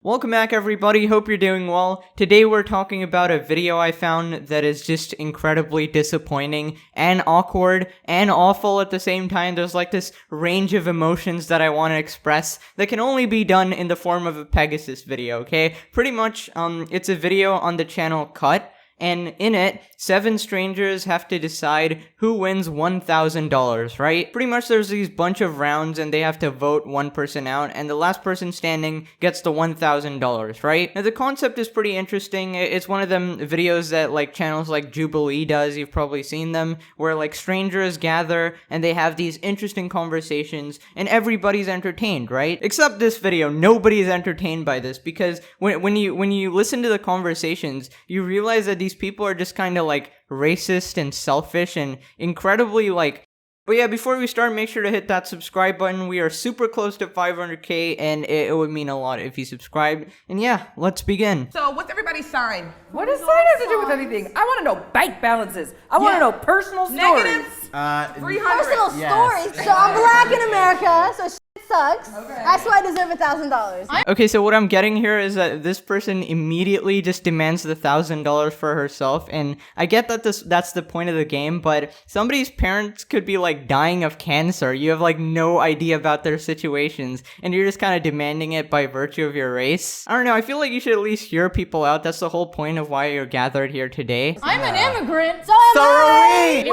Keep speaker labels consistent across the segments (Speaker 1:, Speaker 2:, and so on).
Speaker 1: Welcome back everybody, hope you're doing well. Today we're talking about a video I found that is just incredibly disappointing and awkward and awful at the same time. There's like this range of emotions that I want to express that can only be done in the form of a Pegasus video, okay? Pretty much, it's a video on the channel Cut. And in it, 7 strangers have to decide who wins $1,000, right? Pretty much there's these bunch of rounds and they have to vote one person out, and the last person standing gets the $1,000, right? Now the concept is pretty interesting. It's one of them videos that like channels like Jubilee does, you've probably seen them, where like strangers gather and they have these interesting conversations and everybody's entertained, right? Except this video, nobody's entertained by this, because when you listen to the conversations, you realize that these people are just kind of like racist and selfish and incredibly like. But yeah, before we start, make sure to hit that subscribe button. We are super close to 500k and it would mean a lot if you subscribed. And yeah, let's begin.
Speaker 2: So what's everybody's sign?
Speaker 3: What does sign have to do with anything? I want to know bank balances. I want to know personal stories.
Speaker 2: Negatives. 300.
Speaker 4: Personal stories. So I'm black in America, so shit sucks.
Speaker 2: Okay.
Speaker 4: That's why I deserve $1,000.
Speaker 1: Okay, so what I'm getting here is that this person immediately just demands the $1,000 for herself, and I get that that's the point of the game, but somebody's parents could be like dying of cancer. You have like no idea about their situations, and you're just kind of demanding it by virtue of your race. I don't know, I feel like you should at least hear people out. That's the whole point of why you're gathered here today.
Speaker 4: I'm an immigrant. So
Speaker 1: So
Speaker 4: am
Speaker 1: are
Speaker 4: I.
Speaker 1: we.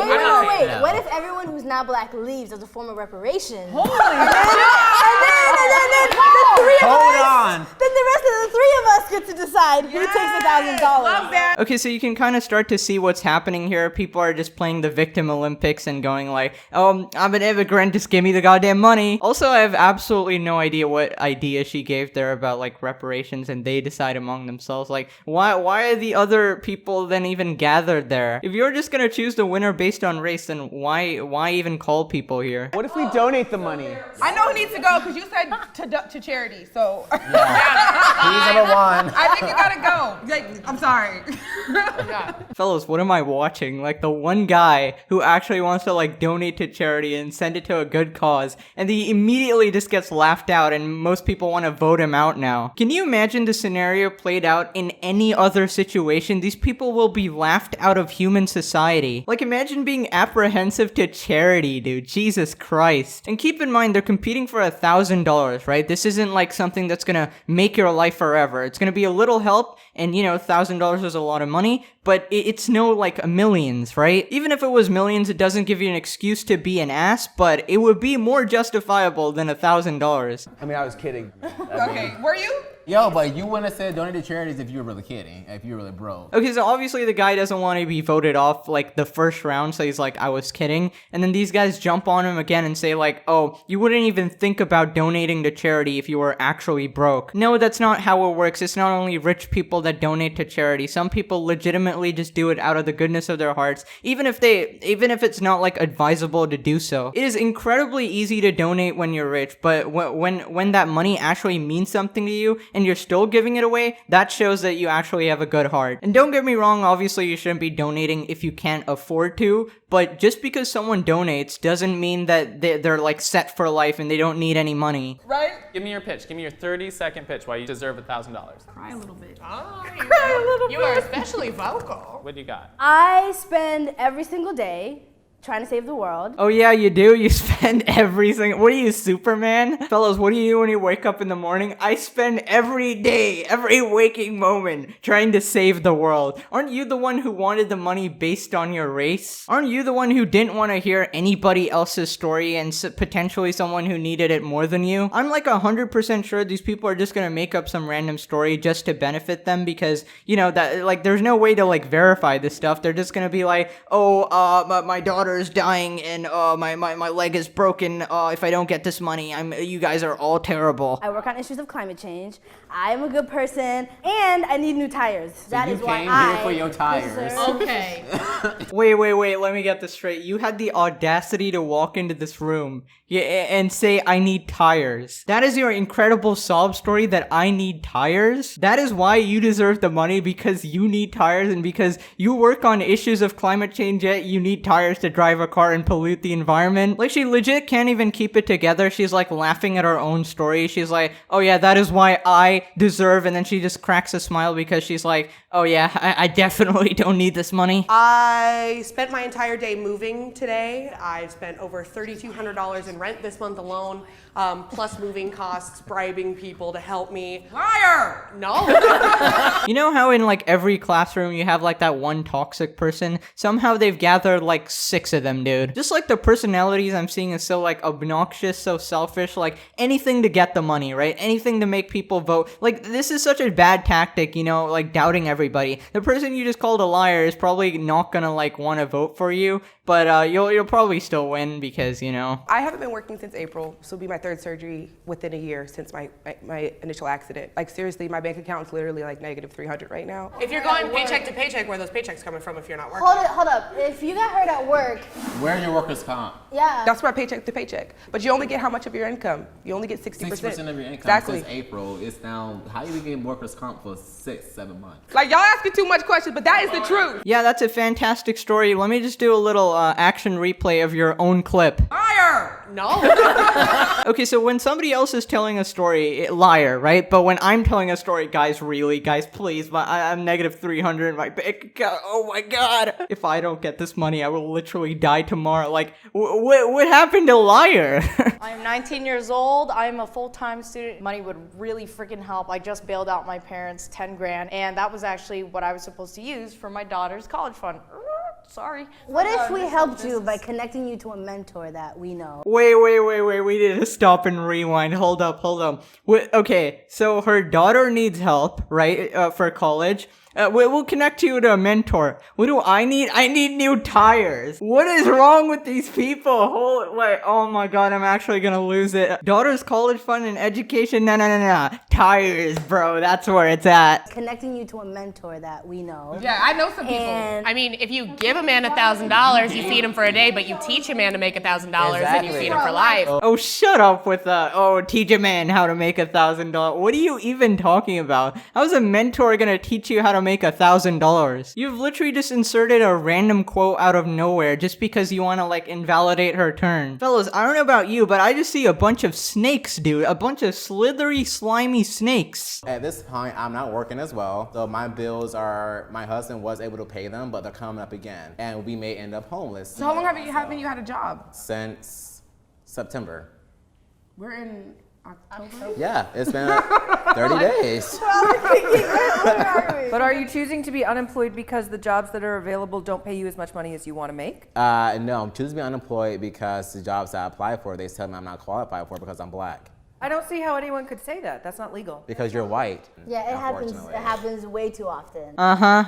Speaker 4: Wait. What if everyone who's not black leaves as a form of reparation?
Speaker 2: Holy
Speaker 4: And then the three of
Speaker 5: Hold
Speaker 4: us.
Speaker 5: on.
Speaker 4: Then the rest of the three of us get to decide who takes $1,000.
Speaker 2: Love that.
Speaker 1: Okay, so you can kind of start to see what's happening here. People are just playing the victim Olympics and going like, oh, I'm an immigrant, just give me the goddamn money. Also, I have absolutely no idea what idea she gave there about like reparations and they decide among themselves. Like, why are the other people then even gathered there? If you're just gonna choose the winner based on race, then why even call people here?
Speaker 5: What if we donate the money?
Speaker 2: I know who needs to go because you said to charity. So
Speaker 5: He's number one.
Speaker 2: I think you gotta go. Like, I'm sorry.
Speaker 1: Fellas, what am I watching? Like the one guy who actually wants to like donate to charity and send it to a good cause, and he immediately just gets laughed out and most people want to vote him out now. Can you imagine the scenario played out in any other situation? These people will be laughed out of human society. Like imagine being apprehensive to charity, dude. Jesus Christ. And keep in mind, they're competing for $1,000, right? This isn't like something that's gonna make your life forever. It's gonna be a little help, and you know, $1,000 is a lot of money, but it's no like millions, right? Even if it was millions, it doesn't give you an excuse to be an ass, but it would be more justifiable than $1,000.
Speaker 5: I mean, I was kidding.
Speaker 2: Okay, were you?
Speaker 6: Yo, but you wouldn't have said donate to charities if you were really kidding, if you were really broke.
Speaker 1: Okay, so obviously the guy doesn't want to be voted off like the first round, so he's like, I was kidding. And then these guys jump on him again and say like, oh, you wouldn't even think about donating to charity if you were actually broke. No, that's not how it works. It's not only rich people that donate to charity. Some people legitimately just do it out of the goodness of their hearts, even if it's not like advisable to do so. It is incredibly easy to donate when you're rich, but when that money actually means something to you, and you're still giving it away, that shows that you actually have a good heart. And don't get me wrong, obviously you shouldn't be donating if you can't afford to, but just because someone donates doesn't mean that they're like set for life and they don't need any money.
Speaker 2: Right?
Speaker 7: Give me your pitch. Give me your 30-second pitch why you deserve $1,000.
Speaker 2: Cry a little bit.
Speaker 3: You are especially vocal.
Speaker 7: What do you got?
Speaker 4: I spend every single day trying to save the world.
Speaker 1: Oh yeah, you do? You spend everything. What are you, Superman? Fellas, what do you do when you wake up in the morning? I spend every day, every waking moment trying to save the world. Aren't you the one who wanted the money based on your race? Aren't you the one who didn't want to hear anybody else's story and potentially someone who needed it more than you? I'm like 100% sure these people are just gonna make up some random story just to benefit them because, you know, that like there's no way to like verify this stuff. They're just gonna be like, oh, my daughter is dying and my leg is broken. If I don't get this money, you guys are all terrible.
Speaker 4: I work on issues of climate change. I'm a good person, and I need new tires. That is why I
Speaker 6: here for your tires.
Speaker 4: deserve-
Speaker 2: Okay.
Speaker 1: Wait, let me get this straight. You had the audacity to walk into this room and say, I need tires. That is your incredible sob story, that I need tires? That is why you deserve the money, because you need tires and because you work on issues of climate change, yet you need tires to drive drive a car and pollute the environment. Like, she legit can't even keep it together. She's like laughing at her own story. She's like, oh yeah, that is why I deserve, and then she just cracks a smile because she's like, oh yeah, I definitely don't need this money.
Speaker 8: I spent my entire day moving today. I've spent over $3,200 in rent this month alone, plus moving costs, bribing people to help me.
Speaker 3: Liar!
Speaker 8: No.
Speaker 1: You know how in like every classroom you have like that one toxic person? Somehow they've gathered like 6 of them, dude. Just like the personalities I'm seeing is so like obnoxious, so selfish, like anything to get the money, right? Anything to make people vote. Like, this is such a bad tactic, you know, like doubting everybody. The person you just called a liar is probably not gonna like want to vote for you, but you'll probably still win because, you know.
Speaker 8: I haven't been working since April, so it'll be my 3rd surgery within a year since my initial accident. Like, seriously, my bank account's literally like negative 300 right now. If you're going paycheck to paycheck, where are those paychecks coming from if you're not working?
Speaker 4: Hold up. If you got hurt at work,
Speaker 6: Where's your workers' comp?
Speaker 4: yeah.
Speaker 8: That's my paycheck to paycheck. But you only get how much of your income? You only get 60%.
Speaker 6: 60% of your income
Speaker 8: Exactly.
Speaker 6: since April. It's now, how you getting workers' comp for 6-7 months?
Speaker 8: Like, y'all asking too much questions, but that is the truth.
Speaker 1: Yeah, that's a fantastic story. Let me just do a little action replay of your own clip.
Speaker 3: Liar!
Speaker 8: No.
Speaker 1: Okay, so when somebody else is telling a story, liar, right? But when I'm telling a story, guys, please, I'm negative 300 in my bank account. Oh my god. If I don't get this money, I will literally die tomorrow. Like, what happened to liar?
Speaker 9: I'm 19 years old. I'm a full-time student. Money would really freaking help. I just bailed out my parents 10 grand, and that was actually what I was supposed to use for my daughter's college fund. Sorry.
Speaker 4: What if we helped you by connecting you to a mentor that we know?
Speaker 1: Wait, we need to stop and rewind. Hold up. Okay, so her daughter needs help, right, for college. We'll connect you to a mentor. What do I need? I need new tires. What is wrong with these people? Wait, oh my god, I'm actually gonna lose it. Daughter's college fund and education? No. Tires, bro, that's where it's at.
Speaker 4: Connecting you to a mentor that we know.
Speaker 2: Yeah, I know some people.
Speaker 4: And
Speaker 8: I mean, if you give a man $1,000, you feed him for a day, but you teach a man to make $1,000 and you feed him for life.
Speaker 1: Oh, shut up with teach a man how to make $1,000. What are you even talking about? How's a mentor gonna teach you how to make $1,000? You've literally just inserted a random quote out of nowhere just because you want to like invalidate her turn. Fellas, I don't know about you, but I just see a bunch of snakes, dude. A bunch of slithery, slimy snakes.
Speaker 6: At this point, I'm not working as well. So my bills are, my husband was able to pay them, but they're coming up again. And we may end up homeless.
Speaker 2: So how long haven't you had a job?
Speaker 6: Since September.
Speaker 2: We're in October.
Speaker 6: Yeah, it's been 30 days.
Speaker 3: But are you choosing to be unemployed because the jobs that are available don't pay you as much money as you want to make?
Speaker 6: No, I'm choosing to be unemployed because the jobs I apply for, they tell me I'm not qualified for because I'm black.
Speaker 3: I don't see how anyone could say that. That's not legal.
Speaker 6: Because you're white.
Speaker 4: yeah, it happens.
Speaker 6: unfortunately.
Speaker 4: It happens way too often.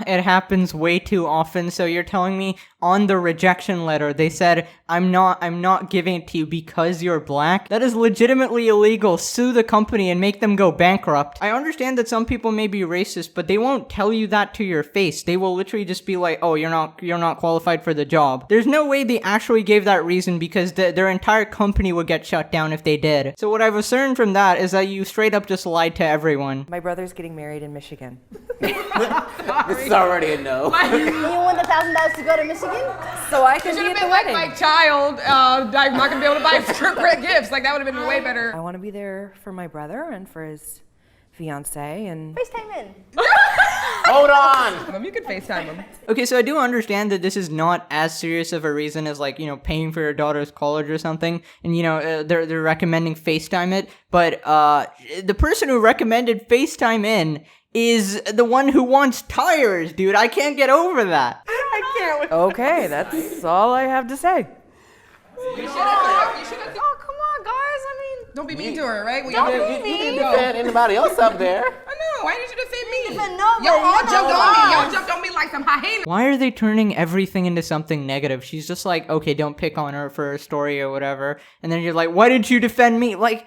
Speaker 1: It happens way too often. So you're telling me on the rejection letter, they said, I'm not giving it to you because you're black? That is legitimately illegal. Sue the company and make them go bankrupt. I understand that some people may be racist, but they won't tell you that to your face. They will literally just be like, oh, you're not qualified for the job. There's no way they actually gave that reason because their entire company would get shut down if they did. So what I've asserted from that is that you straight up just lied to everyone.
Speaker 3: My brother's getting married in Michigan.
Speaker 6: This is already a no.
Speaker 4: And you want the $1,000 to go to Michigan?
Speaker 3: So I can
Speaker 2: Should
Speaker 3: be
Speaker 2: have
Speaker 3: at
Speaker 2: been
Speaker 3: the
Speaker 2: like
Speaker 3: wedding.
Speaker 2: my child, like not gonna be able to buy trip gifts. Like that would have been way better.
Speaker 3: I want to be there for my brother and for his fiance and
Speaker 4: FaceTime in.
Speaker 6: Hold on.
Speaker 2: You could FaceTime him.
Speaker 1: Okay, so I do understand that this is not as serious of a reason as like, paying for your daughter's college or something, and they're recommending FaceTime it, but the person who recommended FaceTime in is the one who wants tires, dude. I can't get over that.
Speaker 3: okay, that's all I have to say.
Speaker 2: You should have. Oh, come on, guys. I mean, don't be mean to her, right?
Speaker 6: You didn't defend anybody else up there.
Speaker 2: I know. Why did you defend me?
Speaker 4: nobody.
Speaker 2: Y'all all jumped on me. Y'all jumped on me like some hyena.
Speaker 1: Why are they turning everything into something negative? She's just like, okay, don't pick on her for her story or whatever. And then you're like, why did you defend me? Like,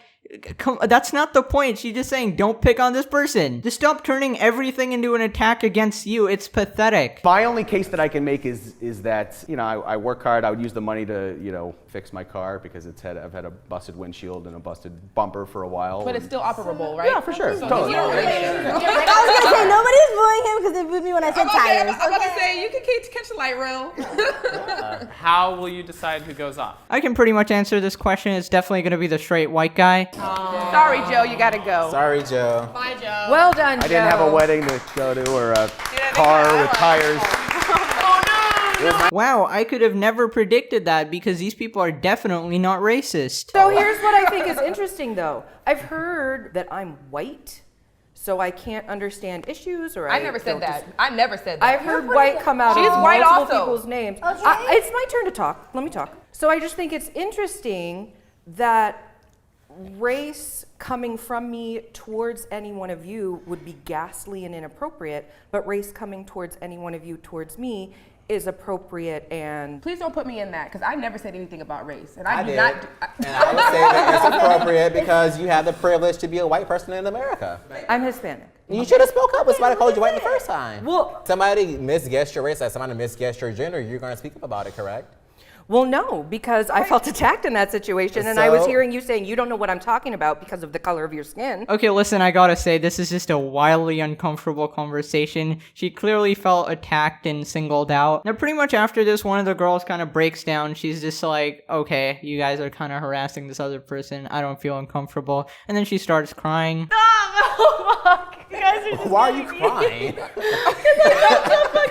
Speaker 1: come, that's not the point. She's just saying, don't pick on this person. Just stop turning everything into an attack against you. It's pathetic.
Speaker 5: My only case that I can make is that, I work hard. I would use the money to, fix my car because I've had a busted windshield and a busted bumper for a while.
Speaker 2: But it's still operable, right?
Speaker 5: Yeah, for sure. Totally.
Speaker 4: I was gonna say nobody's bullying him because aggressive with me when I said
Speaker 2: Okay,
Speaker 4: tires.
Speaker 2: I'm about to say, you can catch the light rail.
Speaker 7: How will you decide who goes off?
Speaker 1: I can pretty much answer this question. It's definitely going to be the straight white guy.
Speaker 8: Sorry, Joe, you gotta go.
Speaker 6: Sorry, Joe.
Speaker 2: Bye, Joe.
Speaker 3: Well done, Joe.
Speaker 5: I didn't have a wedding to go to or a car with tires.
Speaker 1: Wow, I could have never predicted that because these people are definitely not racist.
Speaker 3: So here's what I think is interesting, though. I've heard that I'm white, so I can't understand issues, or
Speaker 8: I never said
Speaker 3: don't
Speaker 8: that. I never said that.
Speaker 3: I've heard white come out
Speaker 8: She's
Speaker 3: of
Speaker 8: white
Speaker 3: multiple
Speaker 8: also.
Speaker 3: people's names.
Speaker 4: Okay.
Speaker 3: It's my turn to talk. Let me talk. So I just think it's interesting that race coming from me towards any one of you would be ghastly and inappropriate, but race coming towards any one of you towards me is appropriate and...
Speaker 8: Please don't put me in that, because I never said anything about race. And
Speaker 6: I
Speaker 8: do
Speaker 6: did.
Speaker 8: not.
Speaker 6: And I would say that it's appropriate because you have the privilege to be a white person in America.
Speaker 3: I'm Hispanic.
Speaker 6: You should have spoke up when somebody called you white the first time.
Speaker 3: Well-
Speaker 6: somebody misguessed your race, like somebody misguessed your gender, you're going to speak up about it, correct?
Speaker 3: Well, no, because I felt attacked in that situation, and I was
Speaker 6: So-
Speaker 3: hearing you saying you don't know what I'm talking about because of the color of your skin.
Speaker 1: Okay, listen, I gotta say, this is just a wildly uncomfortable conversation. She clearly felt attacked and singled out. Now, pretty much after this, one of the girls kind of breaks down. She's just like, okay, you guys are kind of harassing this other person. I don't feel uncomfortable. And then she starts crying.
Speaker 9: Oh, fuck. You guys are just
Speaker 6: Why are you crying?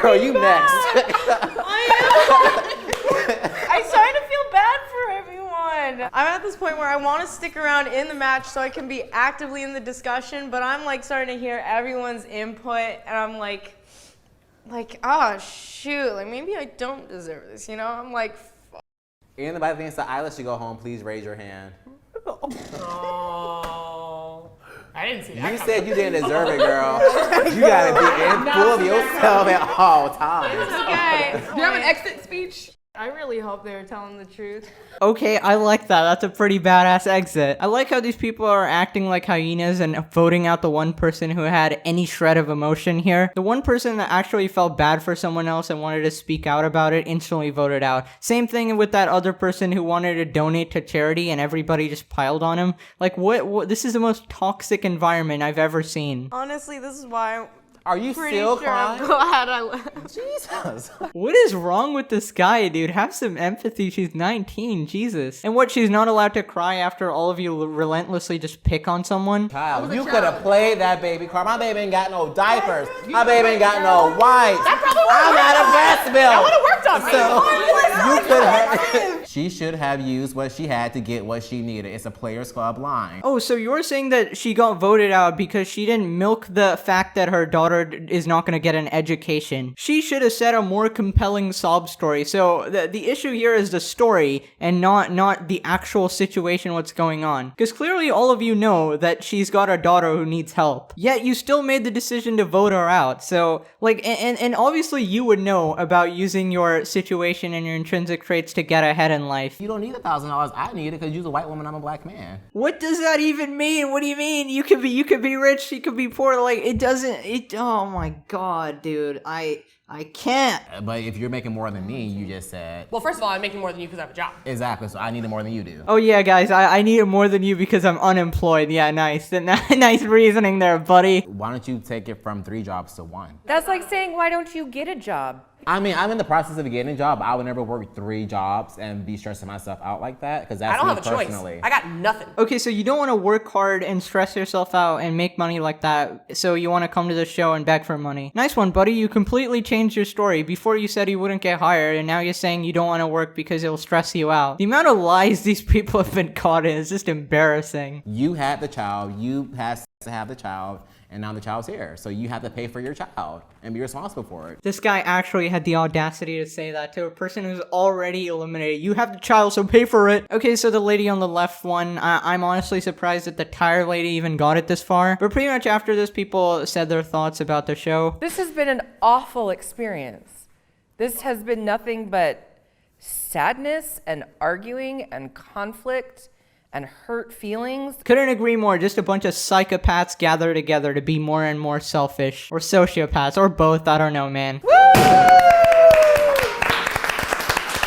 Speaker 6: Girl, you next.
Speaker 9: I'm starting to feel bad for everyone. I'm at this point where I want to stick around in the match so I can be actively in the discussion, but I'm like starting to hear everyone's input, and I'm like, oh shoot, like maybe I don't deserve this, you know? I'm like,
Speaker 6: Anybody thinks that I let you go home, please raise your hand.
Speaker 2: Oh. I didn't see that.
Speaker 6: You said you didn't deserve it, girl. You gotta be in full of yourself at all times.
Speaker 9: okay.
Speaker 2: Do you have an exit speech?
Speaker 9: I really hope they were telling the truth.
Speaker 1: Okay, I like that. That's a pretty badass exit. I like how these people are acting like hyenas and voting out the one person who had any shred of emotion here. The one person that actually felt bad for someone else and wanted to speak out about it instantly voted out. Same thing with that other person who wanted to donate to charity and everybody just piled on him. Like, what this is the most toxic environment I've ever seen.
Speaker 9: Honestly, this is why
Speaker 6: Are you
Speaker 9: pretty
Speaker 6: still
Speaker 9: sure
Speaker 6: crying?
Speaker 9: I'm glad I left.
Speaker 6: Jesus.
Speaker 1: What is wrong with this guy, dude? Have some empathy. She's 19, Jesus. And what, she's not allowed to cry after all of you relentlessly just pick on someone?
Speaker 6: Child, you could have played that baby card. My baby ain't got no diapers. My baby ain't got no wipes. I'm out of breast milk. That would have worked on me. So you could have. She should have used what she had to get what she needed. It's a Players Club line.
Speaker 1: Oh, so you're saying that she got voted out because she didn't milk the fact that her daughter is not going to get an education. She should have said a more compelling sob story. So the issue here is the story and not the actual situation, what's going on. Because clearly all of you know that she's got a daughter who needs help. Yet you still made the decision to vote her out. So, like, and obviously you would know about using your situation and your intrinsic traits to get ahead in life.
Speaker 6: You don't need $1,000. I need it because you're a white woman. I'm a black man.
Speaker 1: What does that even mean? What do you mean? You could be rich, she could be poor. Like, it doesn't, oh my god, dude. I can't.
Speaker 6: But if you're making more than me, you just said.
Speaker 2: Well, first of all, I'm making more than you because I have a job.
Speaker 6: Exactly, so I need it more than you do.
Speaker 1: Oh yeah, guys, I need it more than you because I'm unemployed. Yeah, nice. Nice reasoning there, buddy.
Speaker 6: Why don't you take it from 3 jobs to 1?
Speaker 3: That's like saying, why don't you get a job?
Speaker 6: I mean, I'm in the process of getting a job. I would never work 3 jobs and be stressing myself out like that because that's
Speaker 2: I don't
Speaker 6: me
Speaker 2: have a
Speaker 6: personally.
Speaker 2: choice. I got nothing.
Speaker 1: Okay, so you don't want to work hard and stress yourself out and make money like that, so you want to come to the show and beg for money. Nice one, buddy. You completely changed your story. Before you said you wouldn't get hired, and now you're saying you don't want to work because it'll stress you out. The amount of lies these people have been caught in is just embarrassing.
Speaker 6: You had the child, you had to have the child, and now the child's here. So you have to pay for your child and be responsible for it.
Speaker 1: This guy actually had the audacity to say that to a person who's already eliminated. You have the child, so pay for it. Okay, so the lady on the left one, I'm honestly surprised that the tire lady even got it this far. But pretty much after this, people said their thoughts about the show.
Speaker 3: This has been an awful experience. This has been nothing but sadness and arguing and conflict and hurt feelings.
Speaker 1: Couldn't agree more. Just a bunch of psychopaths gathered together to be more and more selfish. Or sociopaths, or both. I don't know, man.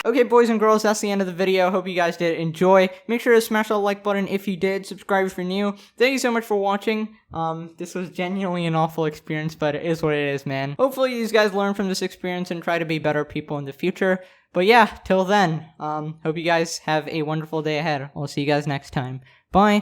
Speaker 1: Okay, boys and girls, that's the end of the video. Hope you guys did enjoy. Make sure to smash that like button if you did. Subscribe if you're new. Thank you so much for watching. This was genuinely an awful experience, but it is what it is, man. Hopefully you guys learn from this experience and try to be better people in the future. But yeah, till then, hope you guys have a wonderful day ahead. I'll see you guys next time. Bye.